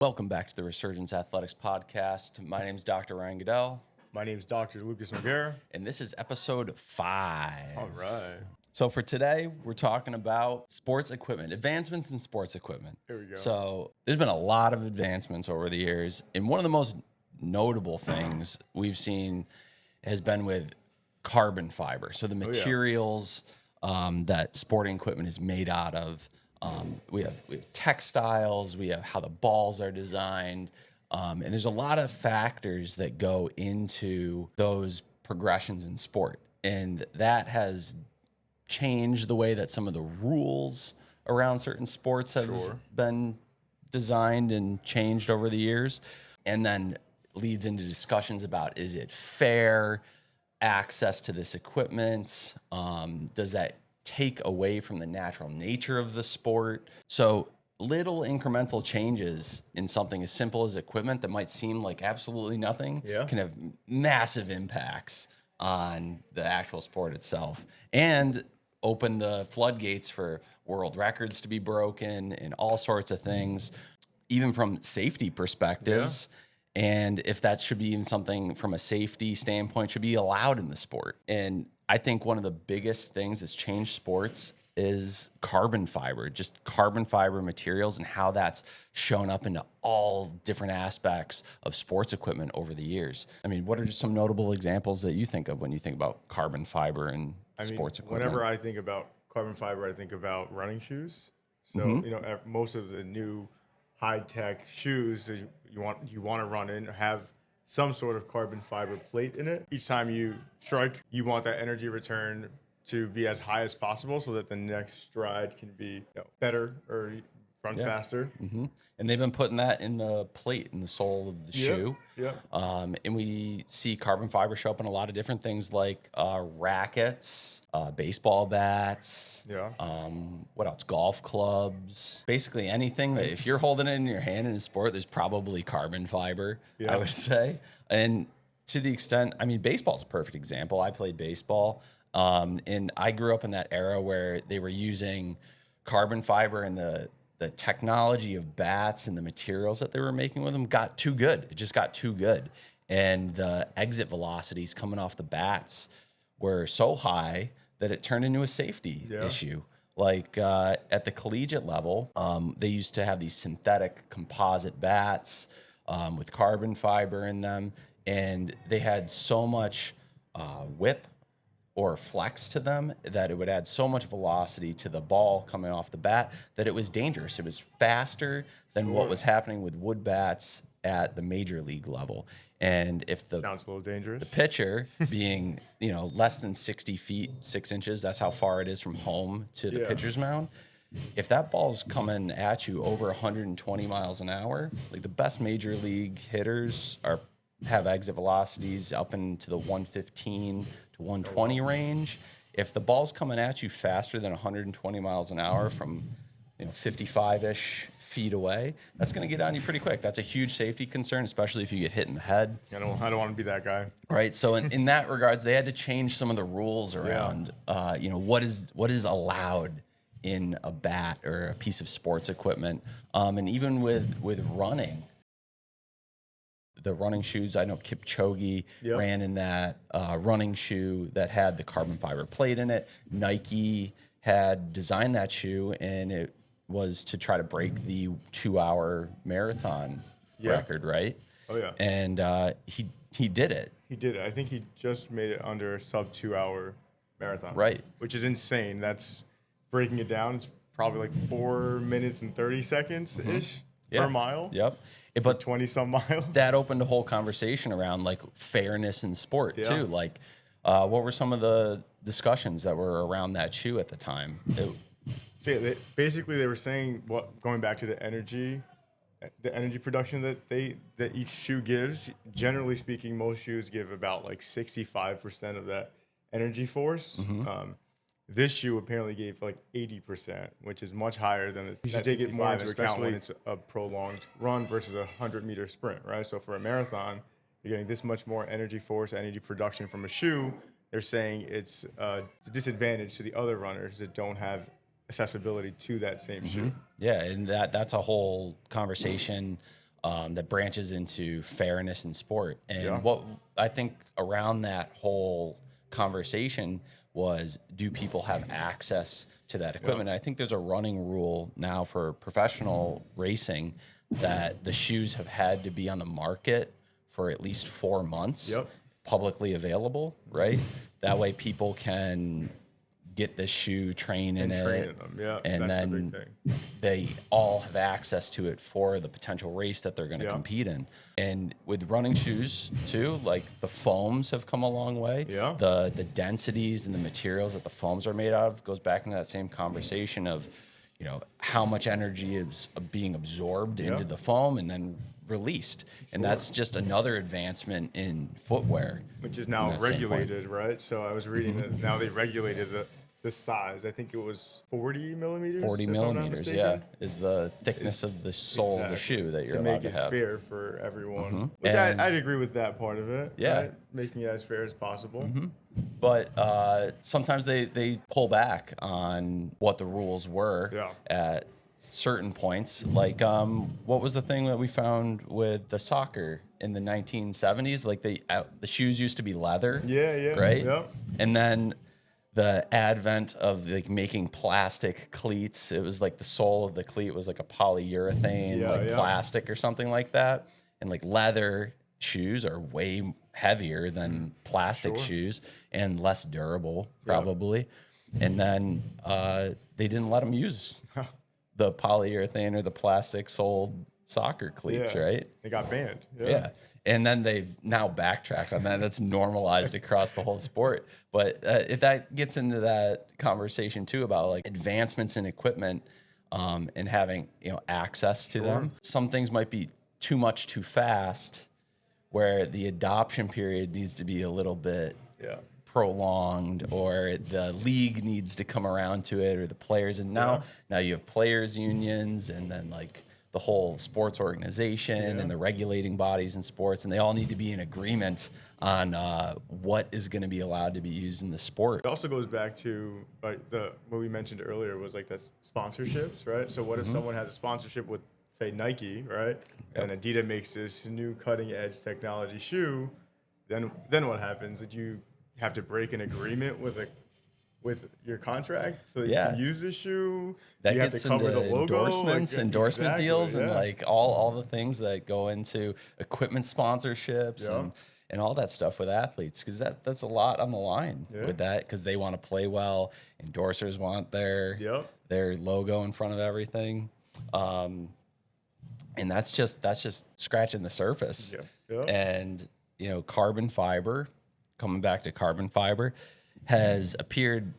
Welcome back to the Resurgence Athletics Podcast. My name is Dr. Ryan Goodell. My name is Dr. Lucas Noguera. And this is episode 5. All right. So for today, we're talking about sports equipment, advancements in sports equipment. Here we go. So there's been a lot of advancements over the years. And one of the most notable things we've seen has been with carbon fiber. So the materials that sporting equipment is made out of. We have textiles, we have how the balls are designed, and there's a lot of factors that go into those progressions in sport. And that has changed the way that some of the rules around certain sports have been designed and changed over the years. And then leads into discussions about, is it fair access to this equipment? Does that take away from the natural nature of the sport? So little incremental changes in something as simple as equipment that might seem like absolutely nothing can have massive impacts on the actual sport itself and open the floodgates for world records to be broken and all sorts of things, even from safety perspectives. And if that should be even something from a safety standpoint should be allowed in the sport. And I think one of the biggest things that's changed sports is carbon fiber, just carbon fiber materials and how that's shown up into all different aspects of sports equipment over the years. I mean, what are just some notable examples that you think of when you think about carbon fiber and sports equipment? Whenever I think about carbon fiber, I think about running shoes. So, most of the new high-tech shoes that you want to run in have some sort of carbon fiber plate in it. Each time you strike, you want that energy return to be as high as possible so that the next stride can be better or run faster. And they've been putting that in the plate, in the sole of the shoe. And we see carbon fiber show up in a lot of different things like rackets, baseball bats, what else? Golf clubs. Basically anything that if you're holding it in your hand in a sport, there's probably carbon fiber, I would say. And to the extent, I mean, baseball's a perfect example. I played baseball, and I grew up in that era where they were using carbon fiber, and the technology of bats and the materials that they were making with them got too good. It just got too good. And the exit velocities coming off the bats were so high that it turned into a safety issue. Like at the collegiate level, they used to have these synthetic composite bats with carbon fiber in them. And they had so much whip or flex to them that it would add so much velocity to the ball coming off the bat that it was dangerous. It was faster than what was happening with wood bats at the major league level. And if the sounds a little dangerous, the pitcher being less than 60 feet 6 inches, that's how far it is from home to the pitcher's mound. If that ball's coming at you over 120 miles an hour, like the best major league hitters have exit velocities up into the 115 to 120 range. If the ball's coming at you faster than 120 miles an hour from 55-ish feet away, that's going to get on you pretty quick. That's a huge safety concern, especially if you get hit in the head. I don't want to be that guy. Right. So in that regards, they had to change some of the rules around what is allowed in a bat or a piece of sports equipment. And even with running, the running shoes, I know Kipchoge ran in that running shoe that had the carbon fiber plate in it. Nike had designed that shoe, and it was to try to break the 2-hour marathon record, right? Oh, yeah. And he did it. He did it. I think he just made it under a sub 2-hour marathon. Right. Which is insane. That's breaking it down. It's probably like 4 minutes and 30 seconds-ish per mile. Yep. But 20-some miles. That opened a whole conversation around like fairness in sport too. Like, what were some of the discussions that were around that shoe at the time? Basically they were saying going back to the energy production that each shoe gives. Generally speaking, most shoes give about like 65% of that energy force. This shoe apparently gave like 80%, which is much higher than it. You should take it more into account when it's a prolonged run versus a 100-meter sprint, right? So for a marathon, you're getting this much more energy force, energy production from a shoe. They're saying it's a disadvantage to the other runners that don't have accessibility to that same shoe. Yeah, and that's a whole conversation that branches into fairness in sport. And Yeah. what I think around that whole conversation was, do people have access to that equipment? And I think there's a running rule now for professional racing that the shoes have had to be on the market for at least 4 months, publicly available, right? That way people can get the shoe, train in it, and that's then the big thing. they all have access to it for the potential race that they're going to compete in. And with running shoes too, like the foams have come a long way. The densities and the materials that the foams are made out of goes back into that same conversation of, you know, how much energy is being absorbed into the foam and then released. And that's just another advancement in footwear, which is now regulated, right? So I was reading that now they regulated the size. I think it was 40 millimeters. 40 millimeters, is the thickness of the sole of the shoe that you're allowed to have. To make it fair for everyone. Which I'd agree with that part of it. Right? Making it as fair as possible. But sometimes they pull back on what the rules were at certain points. Like, what was the thing that we found with the soccer in the 1970s? Like the shoes used to be leather. Right? And then the advent of like making plastic cleats. It was like the sole of the cleat was like a polyurethane, plastic or something like that. And like leather shoes are way heavier than plastic shoes and less durable, probably. And then they didn't let them use the polyurethane or the plastic soled soccer cleats, right? They got banned. And then they've now backtracked on that. That's normalized across the whole sport. But that gets into that conversation too about like advancements in equipment and having, you know, access to them. Some things might be too much too fast, where the adoption period needs to be a little bit prolonged, or the league needs to come around to it, or the players. And now you have players unions, and then like the whole sports organization and the regulating bodies in sports, and they all need to be in agreement on what is going to be allowed to be used in the sport. It also goes back to like what we mentioned earlier was like the sponsorships, right? So what if someone has a sponsorship with, say, Nike, right? And Adidas makes this new cutting edge technology shoe, then what happens? Did you have to break an agreement with your contract so that you can use the shoe? That you gets have to cover into the logo, endorsement deals, and like all the things that go into equipment sponsorships and all that stuff with athletes, because that's a lot on the line with that, because they want to play well. Endorsers want their logo in front of everything. And that's just scratching the surface. And, you know, carbon fiber, coming back to carbon fiber, has appeared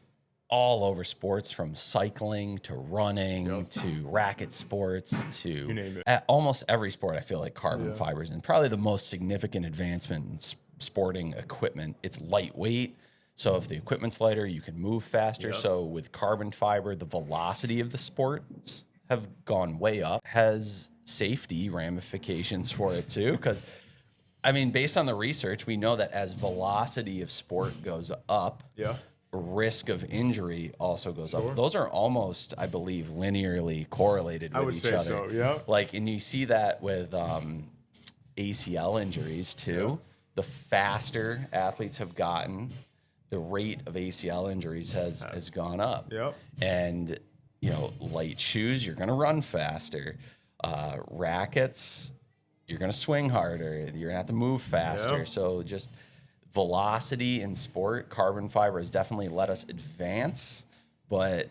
all over sports, from cycling to running to racket sports to you name it. At almost every sport. I feel like carbon fibers, and probably the most significant advancement in sporting equipment. It's lightweight. So if the equipment's lighter, you can move faster. So with carbon fiber, the velocity of the sports have gone way up. Has safety ramifications for it too, because I mean, based on the research, we know that as velocity of sport goes up, risk of injury also goes up. Those are almost, I believe, linearly correlated with each other. So, Like, and you see that with ACL injuries too. The faster athletes have gotten, the rate of ACL injuries has gone up. And, you know, light shoes, you're going to run faster. Rackets, you're going to swing harder. You're going to have to move faster. So just velocity in sport, carbon fiber has definitely let us advance, but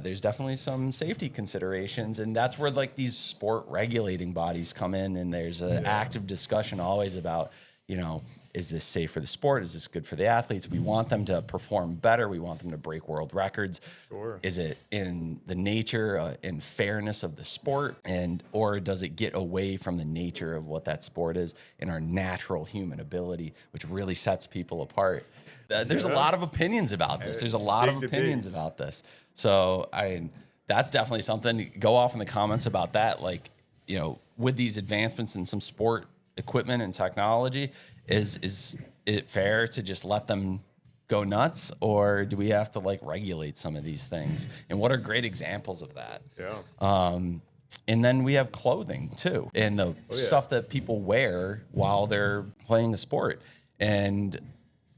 there's definitely some safety considerations. And that's where like these sport regulating bodies come in. And there's an active discussion always about, you know, is this safe for the sport? Is this good for the athletes? We want them to perform better. We want them to break world records. Is it in the nature and fairness of the sport, or does it get away from the nature of what that sport is and our natural human ability, which really sets people apart? There's a lot of opinions about this. There's a lot of opinions about this. So that's definitely something. Go off in the comments about that. Like, you know, with these advancements in some sport equipment and technology, is it fair to just let them go nuts, or do we have to like regulate some of these things? And what are great examples of that? And then we have clothing too, and the stuff that people wear while they're playing the sport. And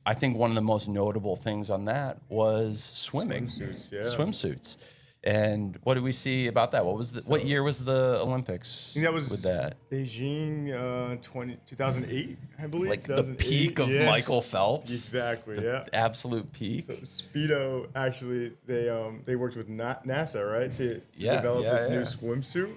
I think one of the most notable things on that was swimming. Swimsuits. And what did we see about that? What year was the Olympics? I think that was with that? Beijing 2008, I believe. Like the peak of Michael Phelps. Exactly, Absolute peak. So Speedo, actually, they worked with NASA, right, to develop this new swimsuit,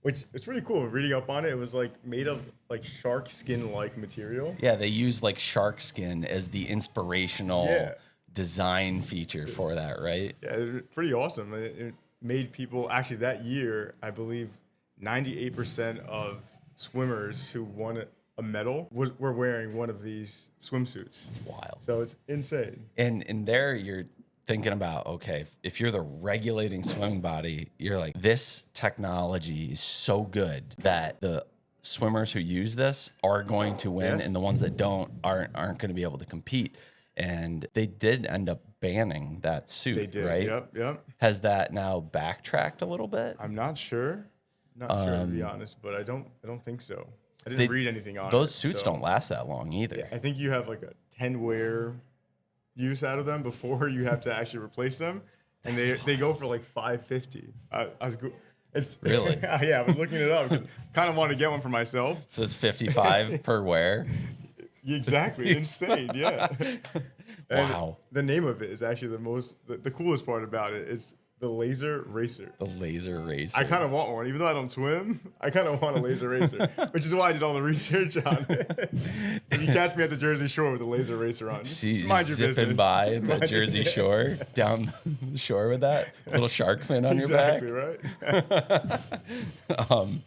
which is pretty cool. Reading up on it, it was like made of like shark skin-like material. Yeah, they used like shark skin as the inspirational design feature for that, right? Yeah, it was pretty awesome. It made people, actually that year, I believe 98% of swimmers who won a medal were wearing one of these swimsuits. It's wild. So it's insane. And there you're thinking about, okay, if you're the regulating swimming body, you're like, this technology is so good that the swimmers who use this are going to win, and the ones that aren't going to be able to compete. And they did end up banning that suit, They did, right? Yep. Has that now backtracked a little bit? I'm not sure. Not sure, to be honest, but I don't think so. I didn't read anything on it. Those suits don't last that long either. Yeah, I think you have like a 10-wear use out of them before you have to actually replace them, and they go for like $550. It's really I was looking it up because kind of want to get one for myself. So it's $55 per wear. Exactly, insane, yeah. Wow. The name of it is actually the coolest part about it is the Laser Racer. The Laser Racer. I kind of want one, even though I don't swim. I kind of want a Laser Racer, which is why I did all the research on it. If you catch me at the Jersey Shore with a Laser Racer on, just mind your business. Zipping by the Jersey Shore, down the shore with that little shark fin on your back. Exactly, right?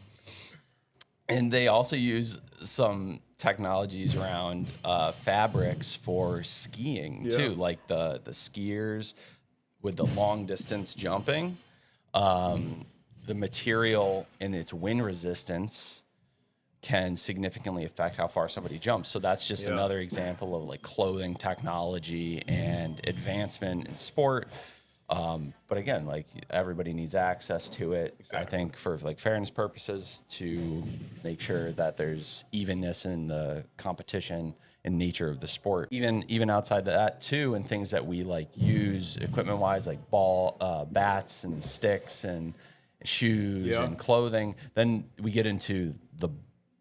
And they also use some technologies around fabrics for skiing too, like the skiers with the long distance jumping. The material and its wind resistance can significantly affect how far somebody jumps. So that's just another example of like clothing technology and advancement in sport. But again, like everybody needs access to it. Exactly. I think for like fairness purposes, to make sure that there's evenness in the competition and nature of the sport. Even outside of that too, and things that we like use equipment wise, like bats and sticks and shoes and clothing. Then we get into the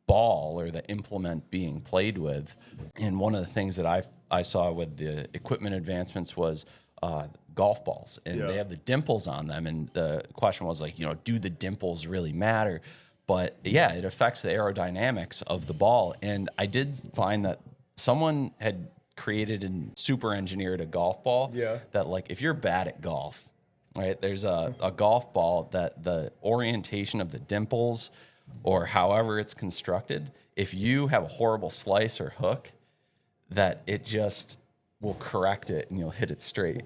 ball or the implement being played with. And one of the things that I saw with the equipment advancements was golf balls, and they have the dimples on them. And the question was like, do the dimples really matter? But yeah, it affects the aerodynamics of the ball. And I did find that someone had created and super engineered a golf ball that, like, if you're bad at golf, right, there's a golf ball that the orientation of the dimples or however it's constructed, if you have a horrible slice or hook, that it just will correct it and you'll hit it straight.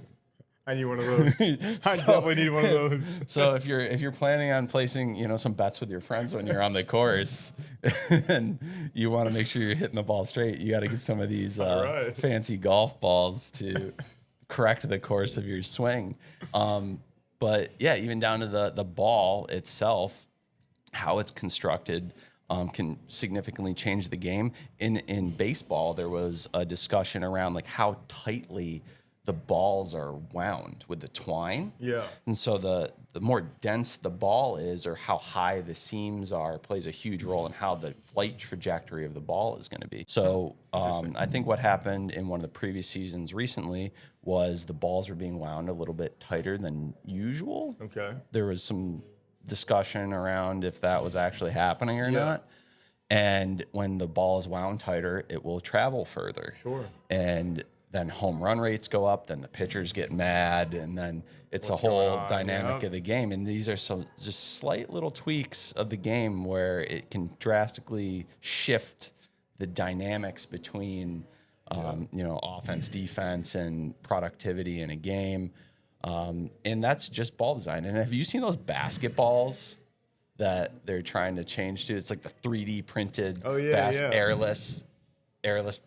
I need one of those. I definitely need one of those. So if you're planning on placing, some bets with your friends when you're on the course, and you want to make sure you're hitting the ball straight, you got to get some of these fancy golf balls to correct the course of your swing. But yeah, even down to the ball itself, how it's constructed can significantly change the game. In baseball, there was a discussion around like how tightly the balls are wound with the twine. Yeah. And so the more dense the ball is, or how high the seams are, plays a huge role in how the flight trajectory of the ball is going to be. So I think what happened in one of the previous seasons recently was the balls were being wound a little bit tighter than usual. Okay. There was some discussion around if that was actually happening or not. And when the ball is wound tighter, it will travel further. Sure. And then home run rates go up, then the pitchers get mad, and then it's a whole dynamic of the game. And these are some just slight little tweaks of the game where it can drastically shift the dynamics between, offense, defense, and productivity in a game. And that's just ball design. And have you seen those basketballs that they're trying to change to? It's like the 3D printed airless,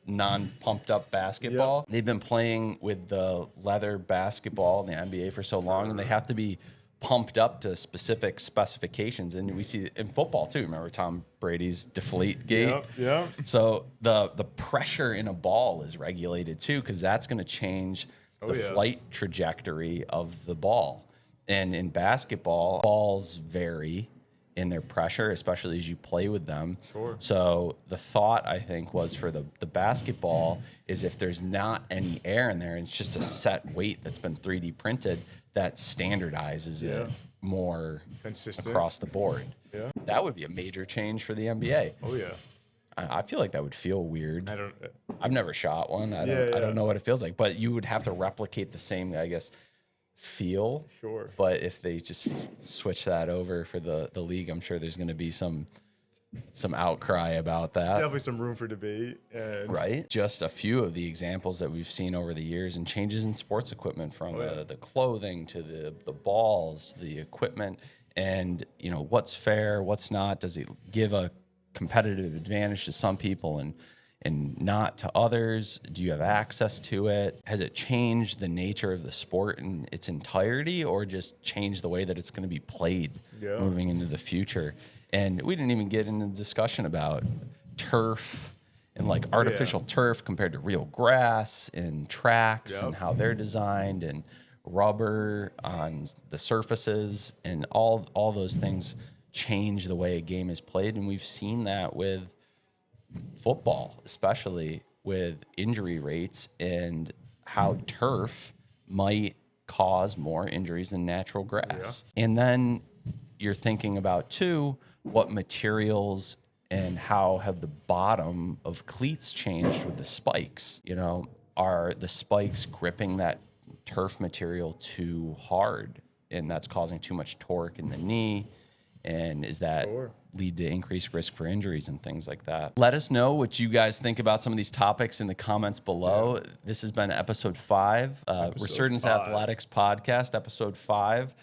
non-pumped up basketball. Yep. They've been playing with the leather basketball in the NBA for so long, and they have to be pumped up to specific specifications. And we see it in football too. Remember Tom Brady's deflate gate? Yeah. So the pressure in a ball is regulated too, because that's going to change the flight trajectory of the ball. And in basketball, balls vary in their pressure, especially as you play with them. Sure. So the thought, I think, was for the basketball is if there's not any air in there, and it's just a set weight that's been 3D printed, that standardizes it more consistent across the board. Yeah. That would be a major change for the NBA. Oh yeah. I feel like that would feel weird. I've never shot one. I don't know what it feels like, but you would have to replicate the same, I guess, feel. Sure. But if they just switch that over for the league, I'm sure there's going to be some outcry about that. Definitely some room for debate. Right. Just a few of the examples that we've seen over the years and changes in sports equipment from the clothing to the balls, the equipment, and what's fair, what's not. Does it give a competitive advantage to some people and not to others? Do you have access to it? Has it changed the nature of the sport in its entirety, or just changed the way that it's going to be played moving into the future? And we didn't even get into discussion about turf and like artificial turf compared to real grass and tracks and how they're designed, and rubber on the surfaces, and all those things change the way a game is played. And we've seen that with football, especially with injury rates and how turf might cause more injuries than natural grass. And then you're thinking about too, what materials and how have the bottom of cleats changed with the spikes? Are the spikes gripping that turf material too hard, and that's causing too much torque in the knee? And is that lead to increased risk for injuries and things like that? Let us know what you guys think about some of these topics in the comments below. This has been episode 5, Resurgence Athletics Podcast, episode 5.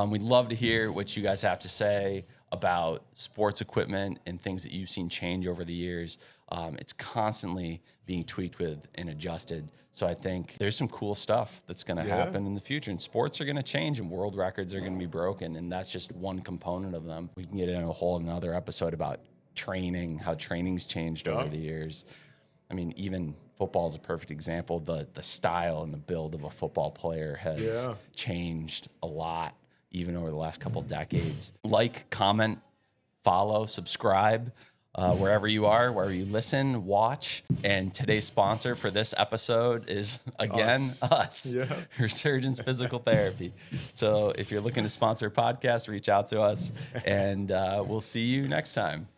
We'd love to hear what you guys have to say about sports equipment and things that you've seen change over the years. It's constantly being tweaked with and adjusted. So I think there's some cool stuff that's going to happen in the future, and sports are going to change and world records are going to be broken. And that's just one component of them. We can get into a whole another episode about training, how training's changed over the years. I mean, even football is a perfect example. The style and the build of a football player has changed a lot, even over the last couple decades. Like, comment, follow, subscribe, wherever you are, wherever you listen, watch. And today's sponsor for this episode is, again, us. Resurgence Physical Therapy. So if you're looking to sponsor a podcast, reach out to us, and we'll see you next time.